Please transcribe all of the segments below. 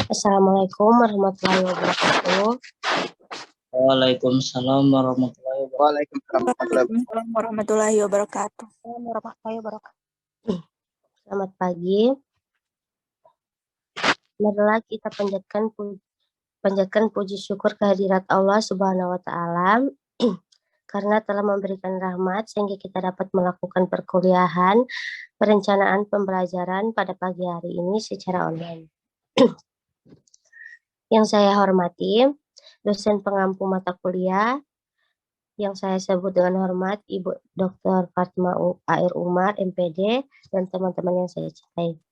Assalamualaikum warahmatullahi wabarakatuh. Waalaikumsalam warahmatullahi wabarakatuh. Selamat pagi. Marilah kita panjatkan puji syukur kehadirat Allah Subhanahu wa taala karena telah memberikan rahmat sehingga kita dapat melakukan perkuliahan, perencanaan pembelajaran pada pagi hari ini secara online. Yang saya hormati, dosen pengampu mata kuliah, yang saya sebut dengan hormat Ibu Dr. Fatima A.R. Umar, MPD, dan teman-teman yang saya cintai.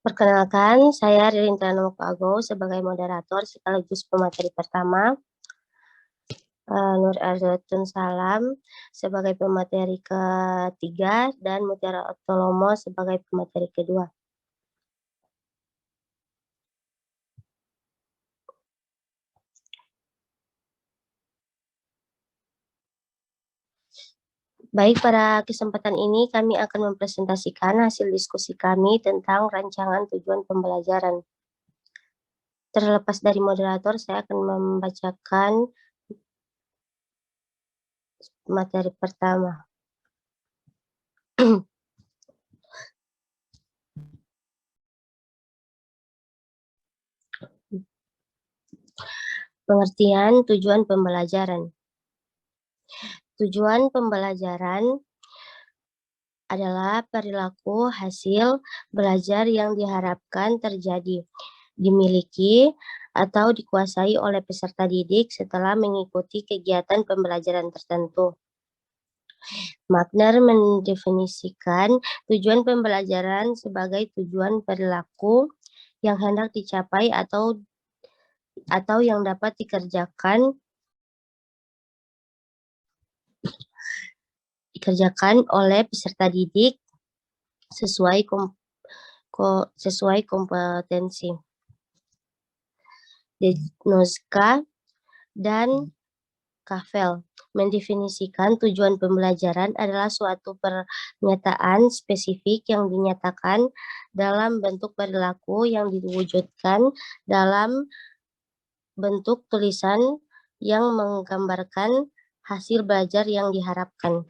Perkenalkan, saya Ririn Tranoko Ago sebagai moderator sekaligus pemateri pertama, Nur Arzaitun Salam sebagai pemateri ketiga, dan Mutiara Otolomo sebagai pemateri kedua. Baik, pada kesempatan ini kami akan mempresentasikan hasil diskusi kami tentang rancangan tujuan pembelajaran. Terlepas dari moderator, saya akan membacakan materi pertama. Pengertian tujuan pembelajaran. Tujuan pembelajaran adalah perilaku hasil belajar yang diharapkan terjadi, dimiliki, atau dikuasai oleh peserta didik setelah mengikuti kegiatan pembelajaran tertentu. Magner mendefinisikan tujuan pembelajaran sebagai tujuan perilaku yang hendak dicapai atau yang dapat dikerjakan oleh peserta didik sesuai kompetensi. Denoska dan Kavel mendefinisikan tujuan pembelajaran adalah suatu pernyataan spesifik yang dinyatakan dalam bentuk perilaku yang diwujudkan dalam bentuk tulisan yang menggambarkan hasil belajar yang diharapkan.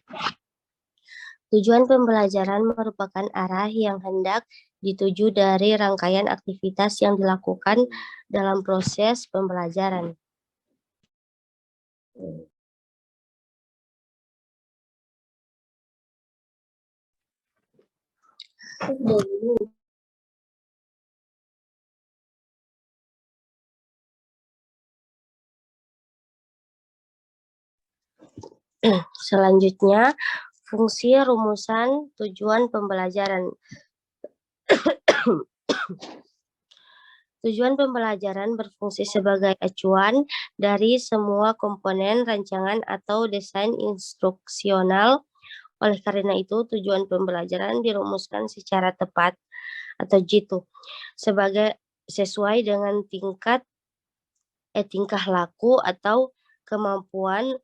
Tujuan pembelajaran merupakan arah yang hendak dituju dari rangkaian aktivitas yang dilakukan dalam proses pembelajaran. Selanjutnya, fungsi rumusan tujuan pembelajaran. Tujuan pembelajaran berfungsi sebagai acuan dari semua komponen rancangan atau desain instruksional. Oleh karena itu, tujuan pembelajaran dirumuskan secara tepat atau jitu sesuai dengan tingkah laku atau kemampuan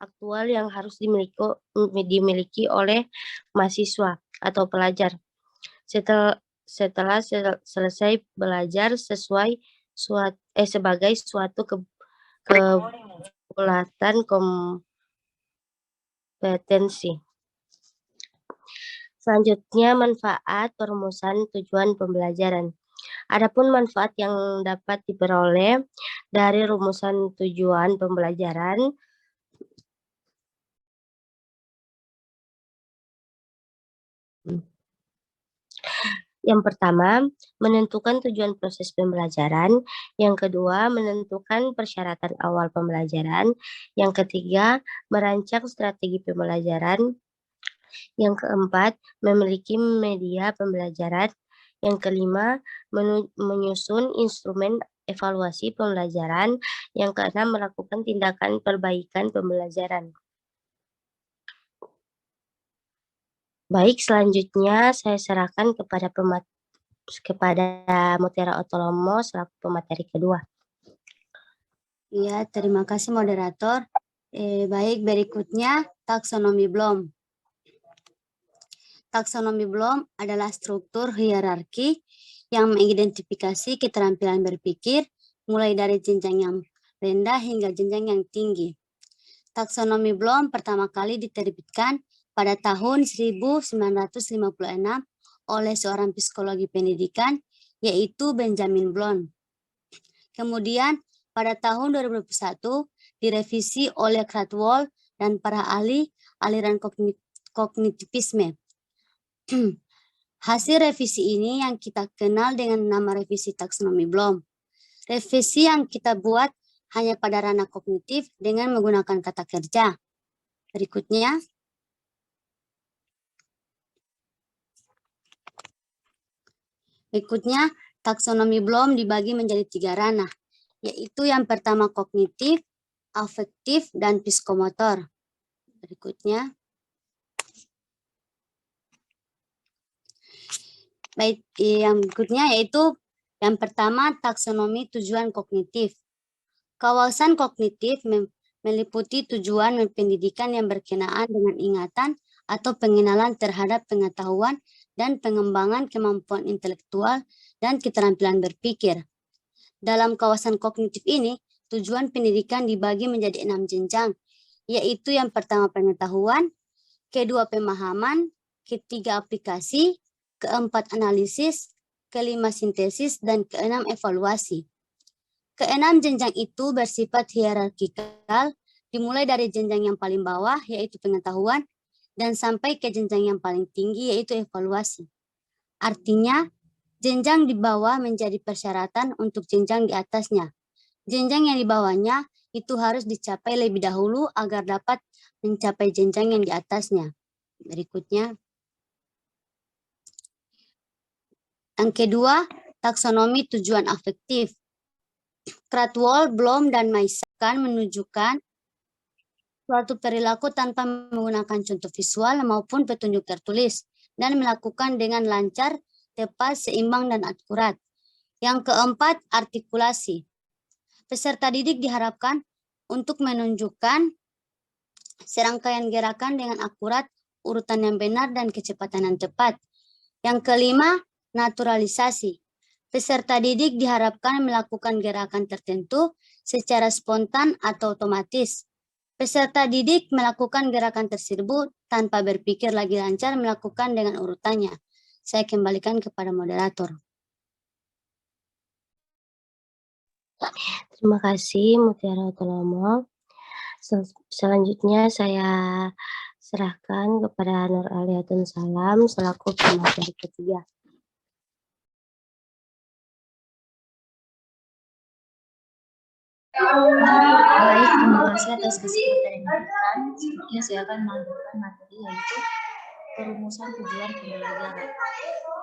aktual yang harus dimiliki oleh mahasiswa atau pelajar setelah selesai belajar sebagai suatu kebulatan kompetensi. Selanjutnya, manfaat perumusan tujuan pembelajaran. Adapun manfaat yang dapat diperoleh dari rumusan tujuan pembelajaran yang pertama, menentukan tujuan proses pembelajaran. Yang kedua, menentukan persyaratan awal pembelajaran. Yang ketiga, merancang strategi pembelajaran. Yang keempat, memiliki media pembelajaran. Yang kelima, menyusun instrumen evaluasi pembelajaran. Yang keenam, melakukan tindakan perbaikan pembelajaran. Baik, selanjutnya saya serahkan kepada Mutiara Otolomo selaku pemateri kedua. Ya, terima kasih moderator. Baik, berikutnya taksonomi Bloom. Taksonomi Bloom adalah struktur hierarki yang mengidentifikasi keterampilan berpikir mulai dari jenjang yang rendah hingga jenjang yang tinggi. Taksonomi Bloom pertama kali diterbitkan pada tahun 1956 oleh seorang psikologi pendidikan, yaitu Benjamin Bloom. Kemudian pada tahun 2021 direvisi oleh Cradwell dan para ahli aliran kognitivisme. Hasil revisi ini yang kita kenal dengan nama revisi taksonomi Bloom. Revisi yang kita buat hanya pada ranah kognitif dengan menggunakan kata kerja. Berikutnya. Berikutnya, taksonomi Bloom dibagi menjadi 3 ranah, yaitu yang pertama kognitif, afektif, dan psikomotor. Berikutnya. Baik, yang berikutnya yaitu yang pertama taksonomi tujuan kognitif. Kawasan kognitif meliputi tujuan pendidikan yang berkenaan dengan ingatan atau pengenalan terhadap pengetahuan dan pengembangan kemampuan intelektual dan keterampilan berpikir. Dalam kawasan kognitif ini, tujuan pendidikan dibagi menjadi 6 jenjang, yaitu yang pertama pengetahuan, kedua pemahaman, ketiga aplikasi, keempat analisis, kelima sintesis, dan keenam evaluasi. Keenam jenjang itu bersifat hierarkikal, dimulai dari jenjang yang paling bawah, yaitu pengetahuan, dan sampai ke jenjang yang paling tinggi, yaitu evaluasi. Artinya, jenjang di bawah menjadi persyaratan untuk jenjang di atasnya. Jenjang yang di bawahnya itu harus dicapai lebih dahulu agar dapat mencapai jenjang yang di atasnya. Berikutnya. Yang kedua, taksonomi tujuan afektif. Cradwell, Bloom, dan Mason menunjukkan suatu perilaku tanpa menggunakan contoh visual maupun petunjuk tertulis dan melakukan dengan lancar, tepat, seimbang, dan akurat. Yang keempat, artikulasi. Peserta didik diharapkan untuk menunjukkan serangkaian gerakan dengan akurat, urutan yang benar, dan kecepatan yang tepat. Yang kelima, naturalisasi. Peserta didik diharapkan melakukan gerakan tertentu secara spontan atau otomatis. Peserta didik melakukan gerakan tersebut tanpa berpikir lagi lancar melakukan dengan urutannya. Saya kembalikan kepada moderator. Terima kasih Mutiara Utomo. Selanjutnya saya serahkan kepada Nur Aliatun Salam selaku pemateri ketiga. Baik, terima kasih atas kesempatan yang diberikan. Selanjutnya saya akan melanjutkan materi yaitu perumusan tujuan pembelajaran.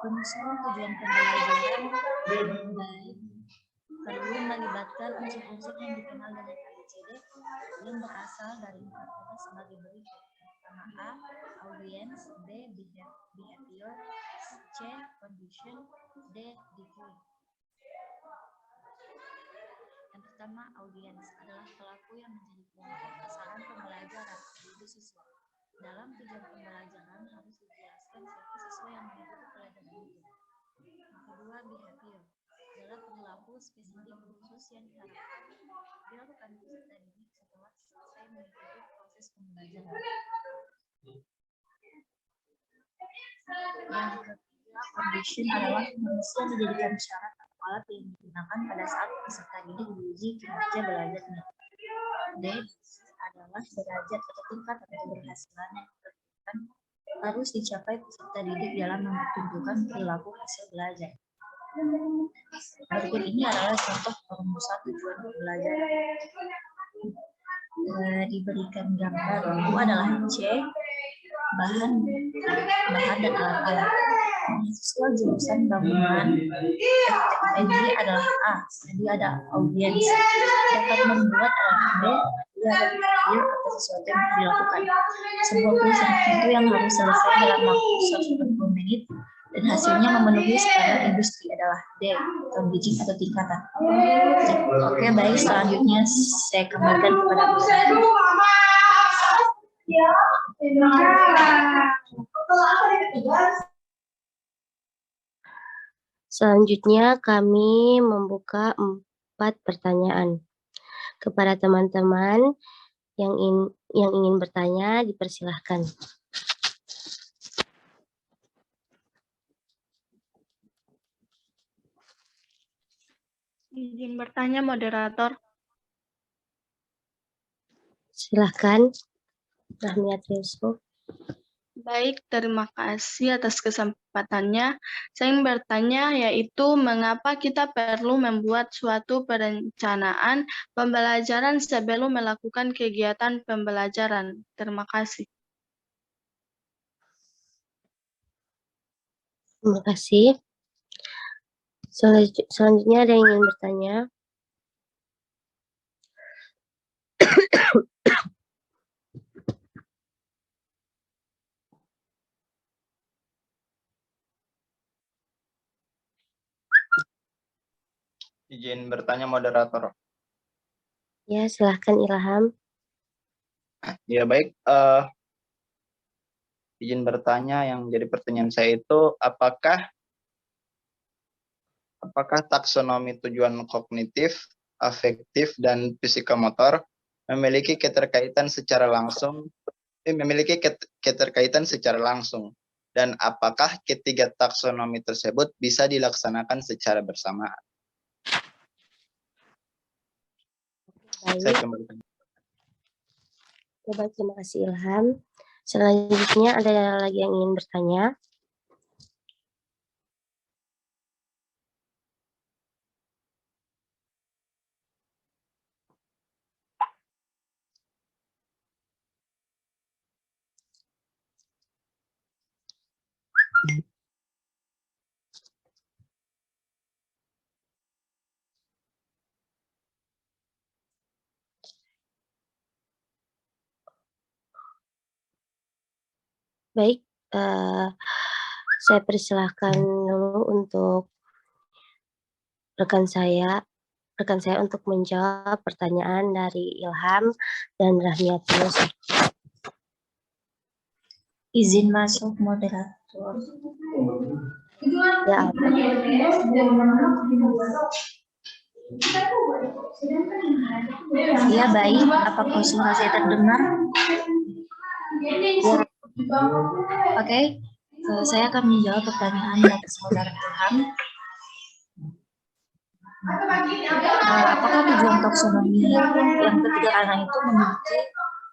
Perumusan tujuan pembelajaran baik perlu melibatkan unsur-unsur yang dikenal dengan ABCD yang berasal dari 4 kata sebagai berikut. Pertama A, audience, B, behavior, C, condition, D, degree. Yang pertama, audiens adalah pelaku yang menjadi kelompok sasaran pembelajaran yaitu siswa. Dalam tujuan pembelajaran harus dijelaskan siapa siswa yang mengikuti pelajaran itu. Yang kedua, behavior adalah perilaku spesifik khusus yang diharapkan dilakukan peserta didik setelah selesai mengikuti proses pembelajaran. Yang ketiga, condition adalah kondisi yang dijadikan syarat alat yang digunakan pada saat peserta didik diuji kinerja belajarnya. D adalah derajat atau tingkat atau keberhasilan yang diperlukan harus dicapai peserta didik dalam mempertunjukkan perilaku hasil belajar. Berikut ini adalah contoh perumusan tujuan pembelajaran. Diberikan gambar itu adalah C, bahan dan alat-alat. Mahasiswa jurusan bangunan FTPG adalah A, dia ada audiens, dapat membuat alat B, dia ada behavior atau sesuatu yang harus dilakukan. Sebuah tugas tertentu yang harus selesai dalam waktu 140 menit dan hasilnya memenuhi standar industri adalah D, atau bridging atau tingkatan. Oke, baik, selanjutnya saya kembalikan kepada moderator. Selanjutnya kami membuka 4 pertanyaan. Kepada teman-teman yang ingin bertanya, dipersilahkan. Izin bertanya, moderator. Silahkan, Rahmiati Yusuf. Baik, terima kasih atas kesempatannya. Saya ingin bertanya, yaitu mengapa kita perlu membuat suatu perencanaan pembelajaran sebelum melakukan kegiatan pembelajaran. Terima kasih. Terima kasih. Selanjutnya ada yang ingin bertanya? Izin bertanya, moderator. Ya, silahkan Ilham. Ya, baik. Izin bertanya, yang jadi pertanyaan saya itu, apakah taksonomi tujuan kognitif, afektif, dan psikomotor memiliki keterkaitan secara langsung, dan apakah ketiga taksonomi tersebut bisa dilaksanakan secara bersamaan? Saya Baik. kembalikan. Baik, terima kasih Ilham. Selanjutnya ada lagi yang ingin bertanya? Baik, saya persilahkan dulu untuk rekan saya untuk menjawab pertanyaan dari Ilham dan Rahmiati Yusuf. Izin masuk, moderator. Ya, Ya, baik. Apakah suara saya terdengar? ya. Oke, saya akan menjawab pertanyaan dari saudara Ilham. Apakah tujuan taksonomi yang ketiga anak itu memiliki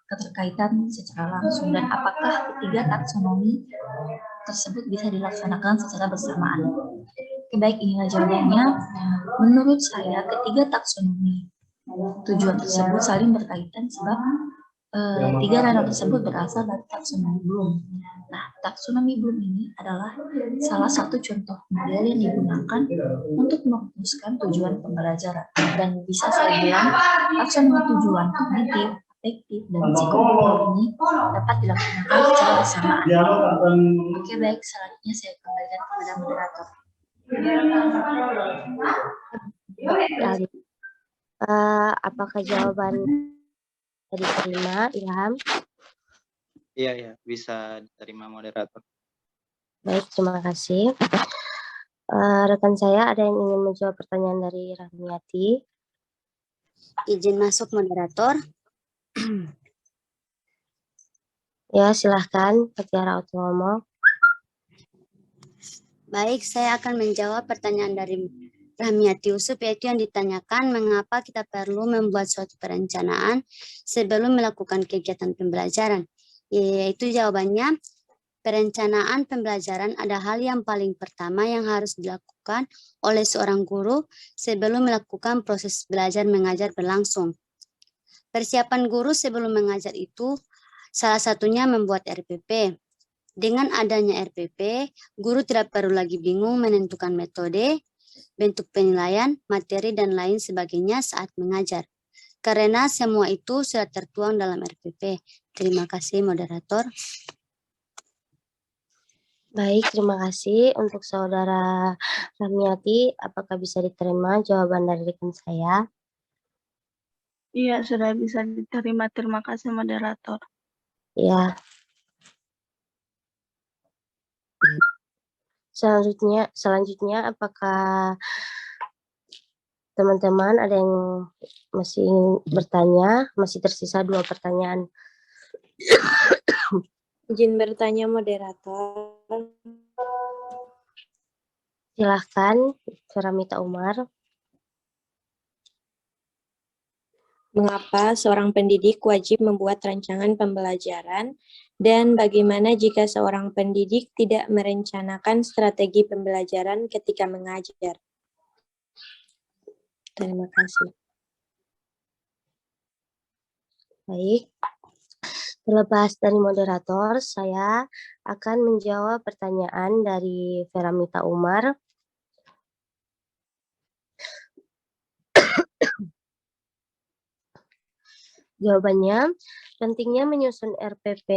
keterkaitan secara langsung, dan apakah ketiga taksonomi tersebut bisa dilaksanakan secara bersamaan? Oke, baik, inilah jawabannya. Menurut saya, ketiga taksonomi tujuan tersebut saling berkaitan sebab tiga ranah tersebut berasal dari taksonomi Bloom. Nah, taksonomi Bloom ini adalah salah satu contoh model yang digunakan untuk merumuskan tujuan pembelajaran, dan bisa saya bilang taksonomi tujuan kognitif, afektif, dan psikomotor ini dapat dilaksanakan secara bersamaan. Oke, baik, selanjutnya saya kembalikan kepada moderator. Apakah jawaban diterima, Ilham? Iya, bisa diterima, moderator. Baik, terima kasih. Rekan saya ada yang ingin menjawab pertanyaan dari Rahmiati. Izin masuk, moderator. Ya, silahkan, Tiara Utomo. Baik, saya akan menjawab pertanyaan dari Rahmiati Yusuf, yaitu yang ditanyakan mengapa kita perlu membuat suatu perencanaan sebelum melakukan kegiatan pembelajaran. Yaitu jawabannya, perencanaan pembelajaran ada hal yang paling pertama yang harus dilakukan oleh seorang guru sebelum melakukan proses belajar mengajar berlangsung. Persiapan guru sebelum mengajar itu salah satunya membuat RPP. Dengan adanya RPP, guru tidak perlu lagi bingung menentukan metode, bentuk penilaian, materi, dan lain sebagainya saat mengajar. Karena semua itu sudah tertuang dalam RPP. Terima kasih, moderator. Baik, terima kasih untuk Saudara Ramiati. Apakah bisa diterima jawaban dari rekan saya? Iya, sudah bisa diterima. Terima kasih, moderator. Ya. Selanjutnya, apakah teman-teman ada yang masih ingin bertanya? Masih tersisa 2 pertanyaan. Izin bertanya, moderator. Silahkan, Feramita Umar. Mengapa seorang pendidik wajib membuat rancangan pembelajaran, dan bagaimana jika seorang pendidik tidak merencanakan strategi pembelajaran ketika mengajar? Terima kasih. Baik, terlepas dari moderator, saya akan menjawab pertanyaan dari Feramita Umar. Jawabannya, pentingnya menyusun RPP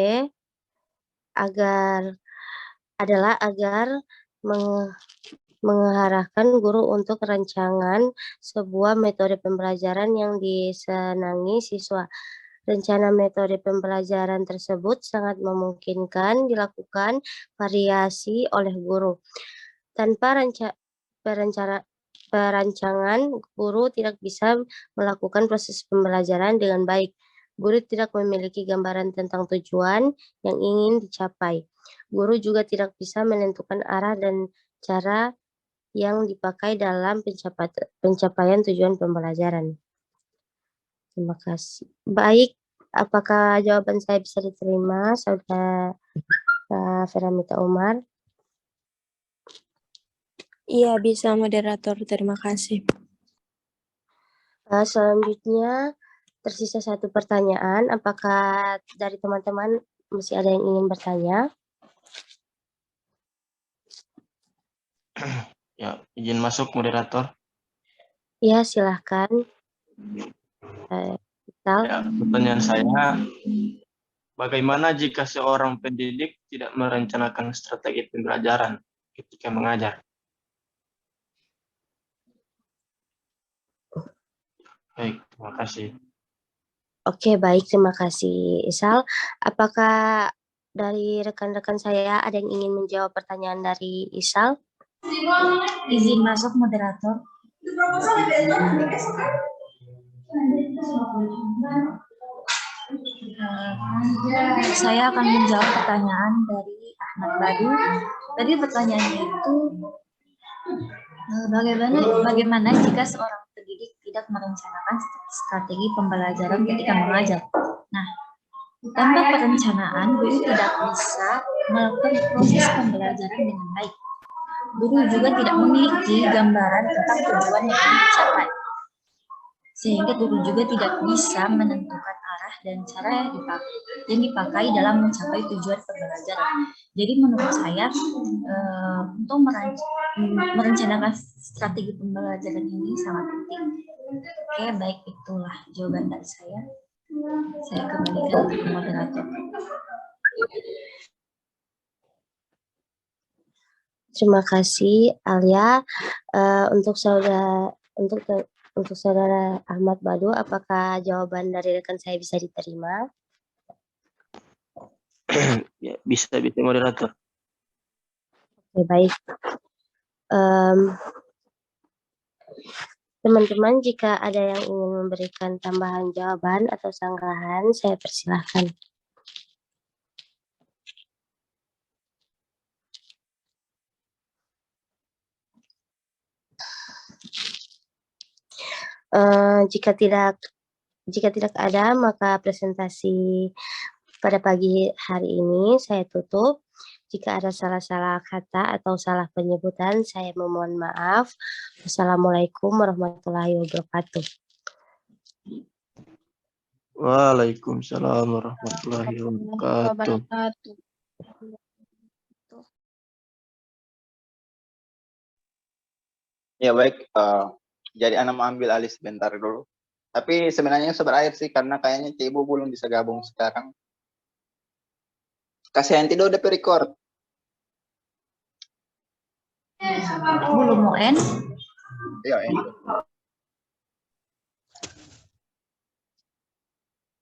agar mengarahkan guru untuk rancangan sebuah metode pembelajaran yang disenangi siswa. Rencana metode pembelajaran tersebut sangat memungkinkan dilakukan variasi oleh guru. Tanpa perancangan, guru tidak bisa melakukan proses pembelajaran dengan baik. Guru tidak memiliki gambaran tentang tujuan yang ingin dicapai. Guru juga tidak bisa menentukan arah dan cara yang dipakai dalam pencapaian tujuan pembelajaran. Terima kasih. Baik, apakah jawaban saya bisa diterima, Saudara Feramita Umar? Iya, bisa, moderator. Terima kasih. Selanjutnya, tersisa 1 pertanyaan. Apakah dari teman-teman masih ada yang ingin bertanya? Ya, izin masuk, moderator. Ya, silahkan. Ya, pertanyaan saya, bagaimana jika seorang pendidik tidak merencanakan strategi pembelajaran ketika mengajar? Baik, terima kasih. Oke, baik. Terima kasih, Isal. Apakah dari rekan-rekan saya ada yang ingin menjawab pertanyaan dari Isal? Izin masuk, moderator. Saya akan menjawab pertanyaan dari Ahmad Badu. Tadi pertanyaannya itu bagaimana jika seorang pendidik tidak merencanakan strategi pembelajaran ketika mengajar. Nah, tanpa perencanaan, guru tidak bisa melakukan proses pembelajaran dengan baik. Guru juga tidak memiliki gambaran tentang tujuan yang ingin dicapai, sehingga guru juga tidak bisa menentukan arah dan cara yang dipakai dalam mencapai tujuan pembelajaran. Jadi menurut saya, untuk merencanakan strategi pembelajaran ini sangat penting. Oke, baik, itulah jawaban dari saya. Saya kembalikan ke moderator. Terima kasih, Alia. Untuk saudara Ahmad Badu, apakah jawaban dari rekan saya bisa diterima? Ya, bisa moderator. Oke, baik. Teman-teman, jika ada yang ingin memberikan tambahan jawaban atau sanggahan, saya persilahkan. Jika tidak ada, maka presentasi pada pagi hari ini saya tutup. Jika ada salah-salah kata atau salah penyebutan, saya memohon maaf. Wassalamualaikum warahmatullahi wabarakatuh. Waalaikumsalam warahmatullahi wabarakatuh. Ya baik, jadi Ana mau ambil alih sebentar dulu. Tapi sebenarnya berakhir sih, karena kayaknya Cibu belum bisa gabung sekarang. Kasih henti dulu DP record. Belum UN. Iya,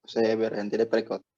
saya berhenti deh record.